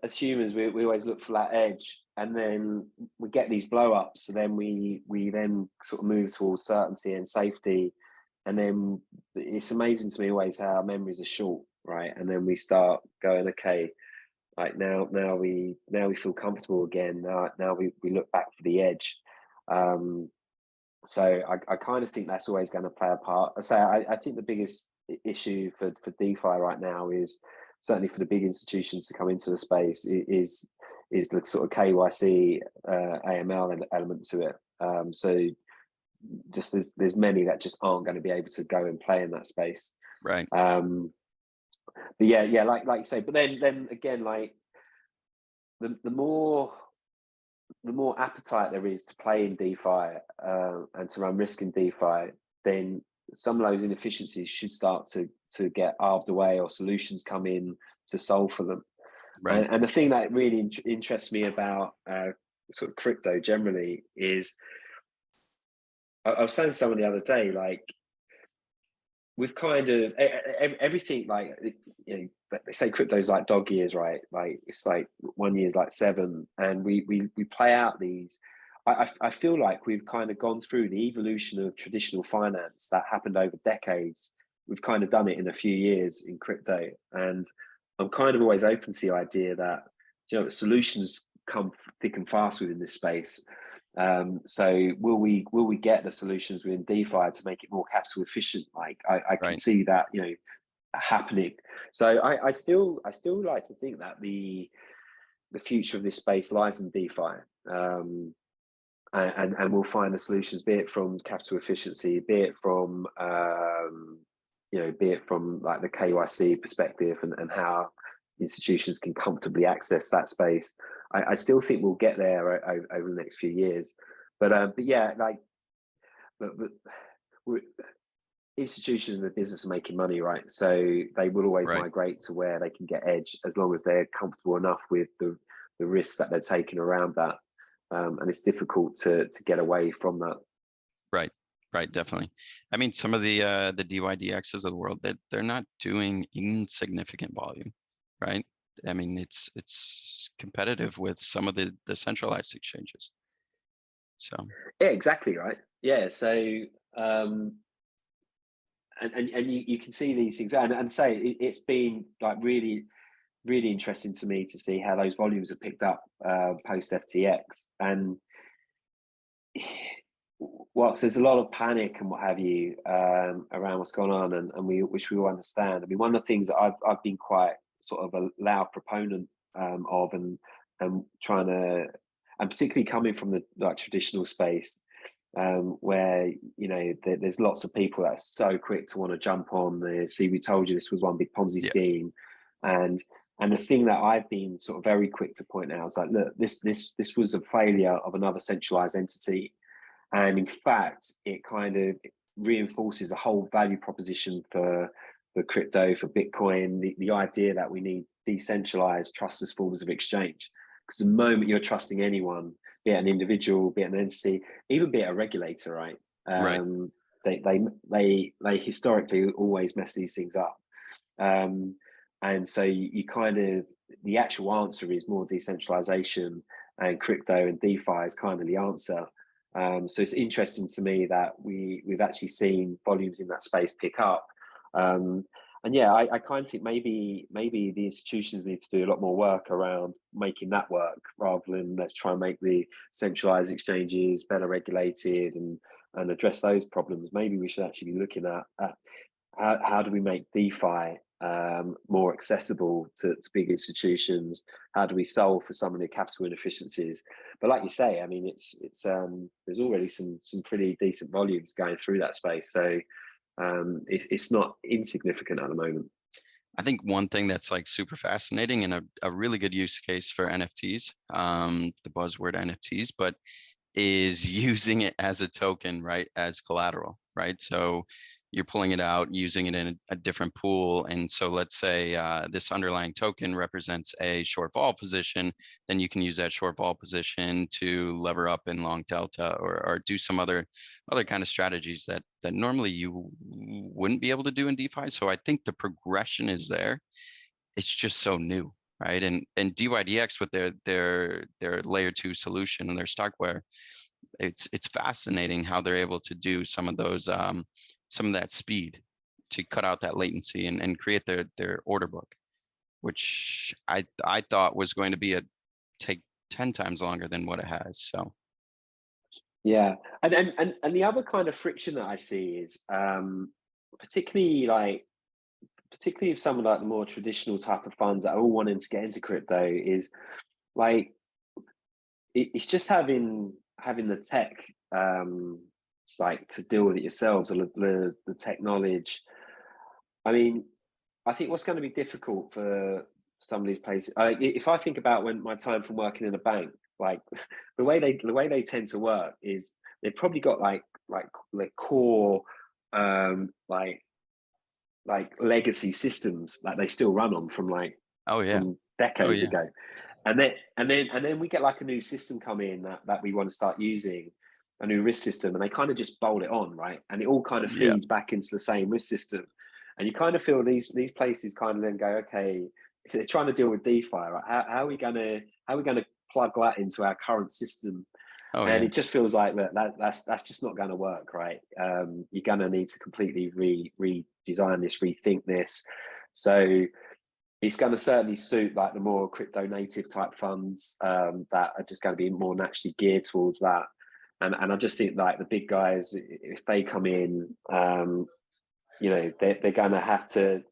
as humans, we always look for that edge, and then we get these blow ups. So then we then sort of move towards certainty and safety. And then it's amazing to me always how our memories are short, right? And then we start going, okay, like now we feel comfortable again. Now we look back for the edge. So I kind of think that's always going to play a part. So I think the biggest issue for DeFi right now is, certainly for the big institutions to come into the space, is the sort of KYC AML element to it. So just there's many that just aren't going to be able to go and play in that space. Right. But yeah, like you say. But then again, like the more appetite there is to play in DeFi and to run risk in DeFi, then some of those inefficiencies should start to get arbed away, or solutions come in to solve for them. Right. And the thing that really interests me about sort of crypto generally is, I was saying to someone the other day, like, we've kind of everything, like, you know, they say crypto's like dog years, right? Like it's like 1 year is like 7, and we play out these. I feel like we've kind of gone through the evolution of traditional finance that happened over decades. We've kind of done it in a few years in crypto, and I'm kind of always open to the idea that, you know, solutions come thick and fast within this space. So will we get the solutions within DeFi to make it more capital efficient? Like I can see that, you know, happening. So I still like to think that the future of this space lies in DeFi. And we'll find the solutions, be it from capital efficiency, be it from like the KYC perspective, and how institutions can comfortably access that space. I still think we'll get there over the next few years, but yeah, like, but institutions in the business of making money, right? So they will always migrate to where they can get edge, as long as they're comfortable enough with the risks that they're taking around that. And it's difficult to get away from that. Right, definitely. I mean, some of the DYDXs of the world, that they're not doing insignificant volume, right? I mean, it's competitive with some of the centralized exchanges. So yeah, exactly right. Yeah, so and you can see these things, and say it's been like really interesting to me to see how those volumes have picked up post FTX. And whilst there's a lot of panic and what have you around what's going on, and which we all understand. I mean, one of the things that I've been quite sort of a loud proponent of, and trying to, and particularly coming from the like traditional space, where, you know, there's lots of people that are so quick to want to jump on the, see, we told you this was one big Ponzi scheme. And the thing that I've been sort of very quick to point out is like, look, this was a failure of another centralized entity. And in fact, it kind of reinforces the whole value proposition for crypto, for Bitcoin, the idea that we need decentralized, trustless forms of exchange. Because the moment you're trusting anyone, be it an individual, be it an entity, even be it a regulator, right? Right. They historically always mess these things up. And so you kind of, the actual answer is more decentralization, and crypto and DeFi is kind of the answer. So it's interesting to me that we've actually seen volumes in that space pick up. And yeah, I kind of think maybe the institutions need to do a lot more work around making that work, rather than let's try and make the centralized exchanges better regulated and address those problems. Maybe we should actually be looking at how do we make DeFi more accessible to big institutions? How do we solve for some of the capital inefficiencies? But like you say, I mean, it's there's already some pretty decent volumes going through that space, so it's not insignificant at the moment. I think one thing that's like super fascinating and a really good use case for NFTs, the buzzword NFTs, but is using it as a token, right? As collateral, right? So you're pulling it out, using it in a different pool. And so let's say this underlying token represents a short vol position, then you can use that short vol position to lever up in long delta, or do some other kind of strategies that normally you wouldn't be able to do in DeFi. So I think the progression is there. It's just so new, right? And DYDX with their layer 2 solution and their stockware, it's fascinating how they're able to do some of those some of that speed to cut out that latency and create their order book, which I thought was going to be take 10 times longer than what it has. So yeah, and the other kind of friction that I see is particularly with some of like the more traditional type of funds that are all wanting to get into crypto, is like it's just having the tech like to deal with it yourselves, or the tech knowledge. I mean, I think what's going to be difficult for some of these places, if I think about when my time from working in a bank, like the way they tend to work is they've probably got like core like legacy systems that they still run on from oh yeah, from decades ago, and then we get like a new system come in that we want to start using, a new risk system, and they kind of just bolt it on, right? And it all kind of yeah. feeds back into the same risk system, and you kind of feel these places kind of then go, okay, if they're trying to deal with DeFi, right, how are we gonna plug that into our current system? Oh And yeah. it just feels like that's just not going to work, right? You're going to need to completely redesign this, rethink this. So it's going to certainly suit like the more crypto native type funds that are just going to be more naturally geared towards that. And I just think like the big guys, if they come in, you know, they're going to have to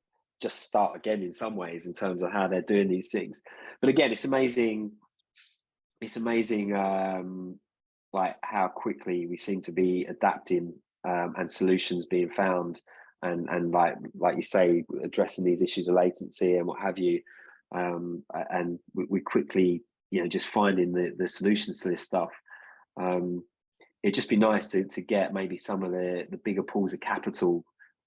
just start again in some ways in terms of how they're doing these things. But again, it's amazing. It's amazing, like how quickly we seem to be adapting, and solutions being found, and like you say, addressing these issues of latency and what have you. And we quickly, you know, just finding the solutions to this stuff. It'd just be nice to get maybe some of the bigger pools of capital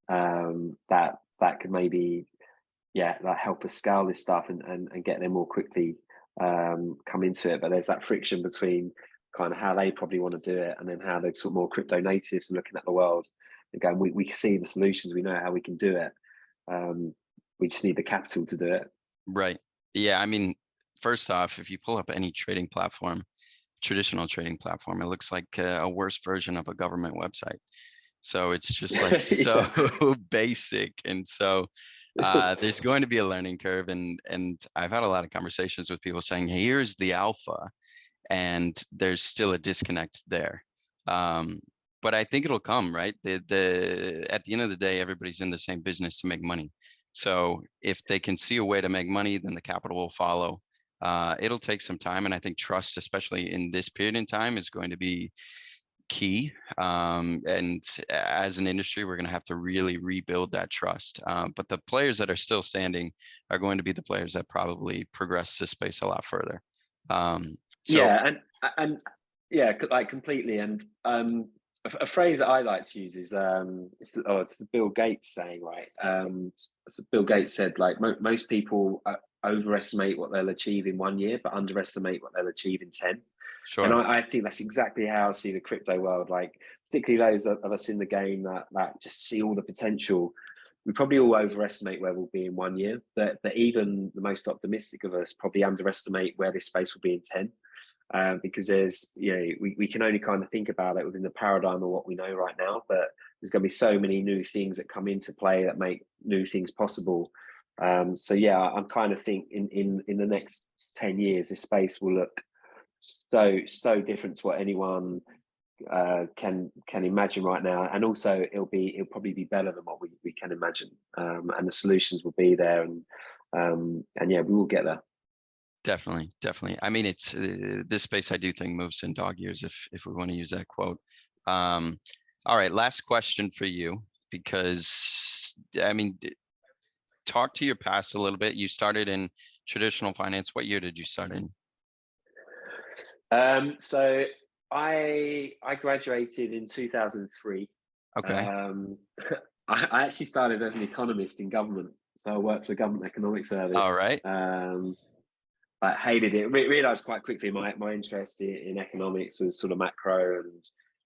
that could maybe, yeah, like help us scale this stuff and get them more quickly come into it. But there's that friction between kind of how they probably want to do it, and then how the sort of more crypto natives are looking at the world and going, we can see the solutions, we know how we can do it. We just need the capital to do it. Right. Yeah. I mean, first off, if you pull up any trading platform, traditional trading platform, it looks like a worse version of a government website. So it's just like so basic. And so there's going to be a learning curve. And I've had a lot of conversations with people saying, hey, here's the alpha, and there's still a disconnect there. But I think it'll come, right? At the end of the day, everybody's in the same business to make money. So if they can see a way to make money, then the capital will follow. It'll take some time. And I think trust, especially in this period in time, is going to be key. And as an industry, we're going to have to really rebuild that trust. But the players that are still standing are going to be the players that probably progress this space a lot further. So yeah, and yeah, like completely. And a phrase that I like to use is it's the Bill Gates saying, right? So Bill Gates said, like, most people overestimate what they'll achieve in 1 year, but underestimate what they'll achieve in 10. And Sure. I think that's exactly how I see the crypto world. Like, particularly those of us in the game that just see all the potential. We probably all overestimate where we'll be in 1 year, but even the most optimistic of us probably underestimate where this space will be in 10. Because there's, we can only kind of think about it within the paradigm of what we know right now, but there's going to be so many new things that come into play that make new things possible. So yeah, I'm kind of think in the next 10 years, this space will look so different to what anyone can imagine right now, and also it'll probably be better than what we can imagine, and the solutions will be there, and yeah, we will get there. Definitely. I mean, it's this space I do think moves in dog years, if we want to use that quote. All right, last question for you, because I mean, talk to your past a little bit. You started in traditional finance. What year did you start in? So I graduated in 2003. Okay. I actually started as an economist in government, so I worked for the Government Economic Service. All right. I hated it. Realized quite quickly my interest in economics was sort of macro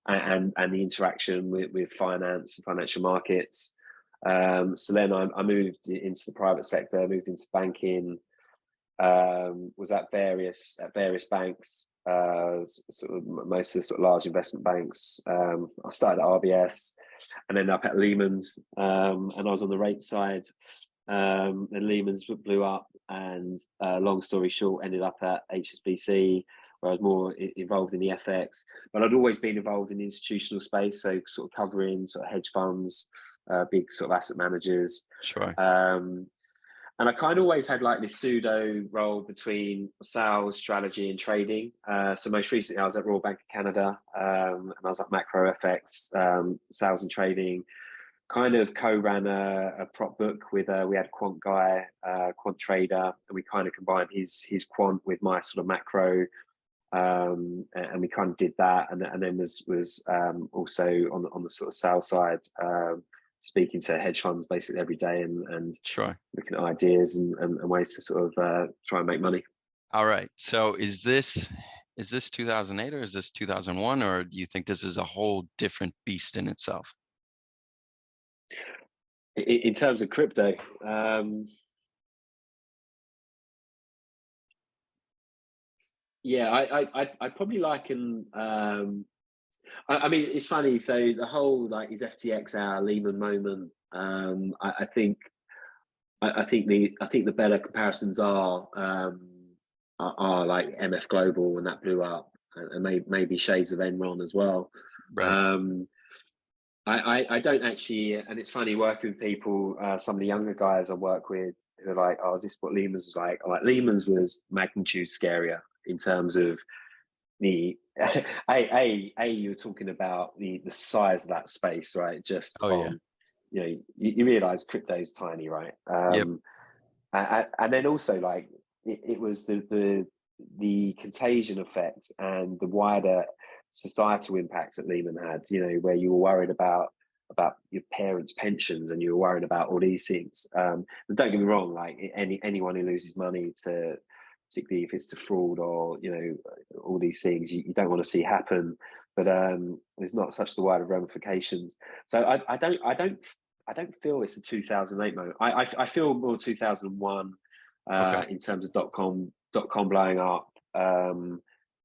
and the interaction with finance and financial markets. So then I moved into the private sector, moved into banking, was at various banks, sort of most of the sort of large investment banks. I started at RBS and ended up at Lehman's, and I was on the rate side. And Lehman's blew up, and long story short, ended up at HSBC, where I was more involved in the FX. But I'd always been involved in the institutional space, so sort of covering sort of hedge funds, big sort of asset managers. Sure. And I kind of always had like this pseudo role between sales, strategy, and trading. So most recently, I was at Royal Bank of Canada, and I was at Macro FX, sales and trading. Kind of co-ran a prop book with we had a quant guy, quant trader, and we kind of combined his quant with my sort of macro, and we kind of did that, and then was also on the sort of sales side, speaking to hedge funds basically every day, and Sure. looking at ideas and ways to sort of try and make money. All right. So is this 2008 or is this 2001, or do you think this is a whole different beast in itself? In terms of crypto, yeah, I probably liken. I mean, it's funny. So the whole like is FTX our Lehman moment. I think the better comparisons are like MF Global when that blew up, and maybe shades of Enron as well. Right. I don't actually, and it's funny working with people, some of the younger guys I work with who are like, oh, is this what Lehman's was like? I'm like, Lehman's was magnitude scarier in terms of the, you're talking about the size of that space, right? Just Oh yeah. on, you realize crypto is tiny, right? Yep. And then also like, it was the contagion effect and the wider societal impacts that Lehman had, where you were worried about your parents' pensions and you were worried about all these things. And don't get me wrong, like anyone who loses money particularly if it's to fraud or, all these things you don't want to see happen, but there's not such the wider ramifications. So I don't feel it's a 2008 moment. I feel more 2001 Okay. in terms of dot-com blowing up.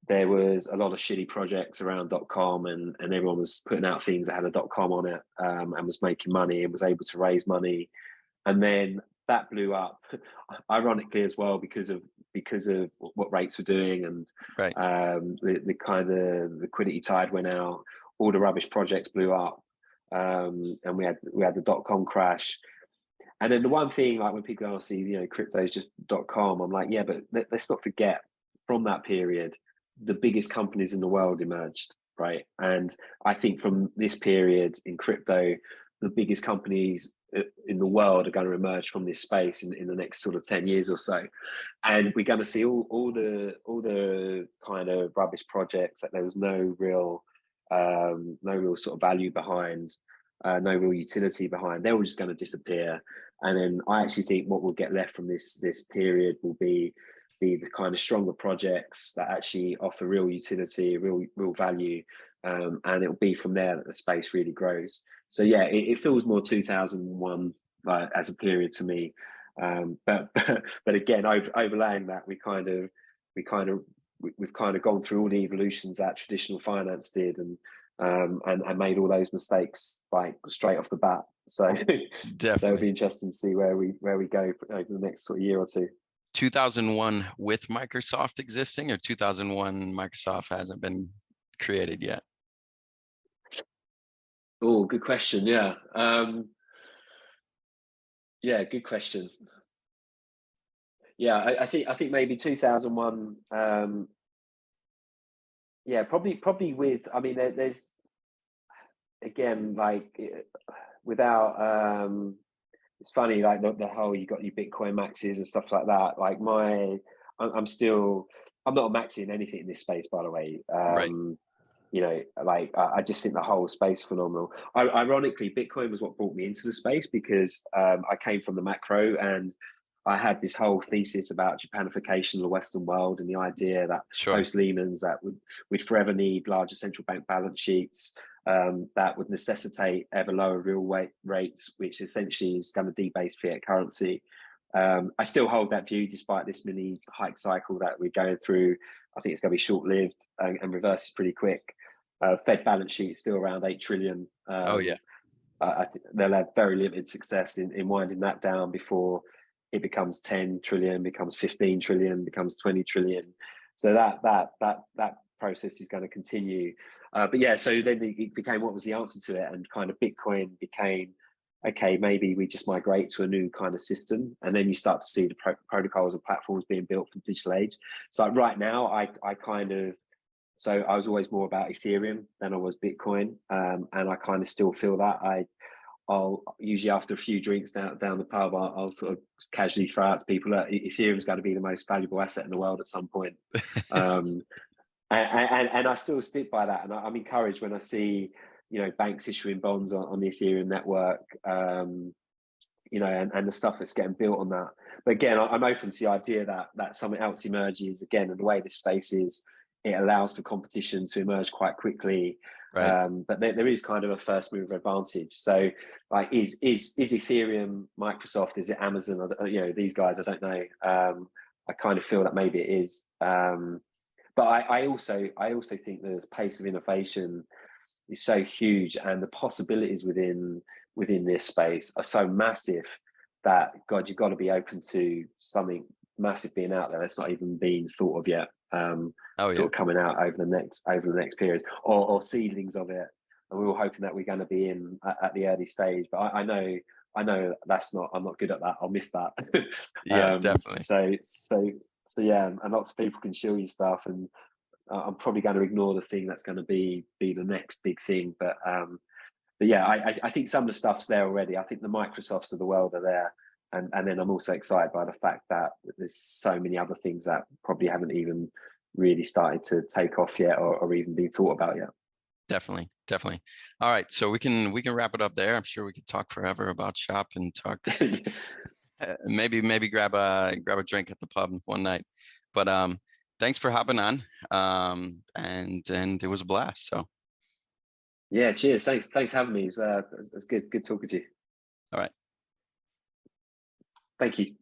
There was a lot of shitty projects around .com, and everyone was putting out things that had a .com on it, and was making money and was able to raise money. And then that blew up, ironically as well, because of what rates were doing, and Right. the kind of liquidity tide went out. All the rubbish projects blew up, and we had the .com crash. And then the one thing, like when people see, crypto is just .com, I'm like, yeah, but let's not forget, from that period, the biggest companies in the world emerged, right? And I think from this period in crypto, the biggest companies in the world are going to emerge from this space in the next sort of 10 years or so. And we're going to see all the kind of rubbish projects that there was no real no real sort of value behind, no real utility behind. They're all just going to disappear. And then I actually think what will get left from this period will be the kind of stronger projects that actually offer real utility, real value, and it'll be from there that the space really grows. So yeah, it feels more 2001 as a period to me. But again, overlaying that, we've kind of gone through all the evolutions that traditional finance did, and made all those mistakes like straight off the bat. So it'll be interesting to see where we go over the next sort of year or two. 2001 with Microsoft existing, or 2001 Microsoft hasn't been created yet? Oh, good question. Yeah. Yeah, good question. Yeah, I think maybe 2001. Yeah, probably with. I mean, there's again like without. It's funny, like the whole you got your Bitcoin maxes and stuff like that. Like I'm not maxing anything in this space, by the way. Right. You know, like I just think the whole space phenomenal. Ironically, Bitcoin was what brought me into the space, because I came from the macro, and I had this whole thesis about Japanification of the Western world, and the idea that post Lehman's that we'd forever need larger central bank balance sheets, that would necessitate ever lower real rates, which essentially is going to debase fiat currency. I still hold that view despite this mini hike cycle that we're going through. I think it's going to be short-lived and reverses pretty quick. Fed balance sheet is still around 8 trillion. Oh yeah. I think they'll have very limited success in winding that down before it becomes 10 trillion, becomes 15 trillion, becomes 20 trillion. So that process is going to continue. But yeah, so then it became, what was the answer to it? And kind of Bitcoin became, okay, maybe we just migrate to a new kind of system. And then you start to see the protocols and platforms being built for the digital age. So right now, I was always more about Ethereum than I was Bitcoin. And I kind of still feel that. I'll usually, after a few drinks down the pub, I'll sort of casually throw out to people that Ethereum's going to be the most valuable asset in the world at some point. And I still stick by that. And I'm encouraged when I see, banks issuing bonds on the Ethereum network, and the stuff that's getting built on that. But again, I'm open to the idea that something else emerges again, and the way this space is, it allows for competition to emerge quite quickly. Right. But there is kind of a first mover advantage. So, like, is Ethereum Microsoft? Is it Amazon? These guys, I don't know. I kind of feel that maybe it is. But I also think the pace of innovation is so huge, and the possibilities within this space are so massive that, God, you've got to be open to something massive being out there that's not even being thought of yet. Sort of coming out over the next period, or seedlings of it, and we're all hoping that we're going to be in at the early stage. But I know I'm not good at that. I'll miss that. Yeah, definitely. So yeah, and lots of people can show you stuff, and I'm probably going to ignore the thing that's going to be the next big thing. But yeah, I think some of the stuff's there already. I think the Microsofts of the world are there. And then I'm also excited by the fact that there's so many other things that probably haven't even really started to take off yet, or even been thought about yet. Definitely. All right, so we can wrap it up there. I'm sure we could talk forever about shop and talk. maybe grab a drink at the pub one night. But thanks for hopping on. And it was a blast. So yeah, cheers. Thanks for having me. It was good talking to you. All right. Thank you.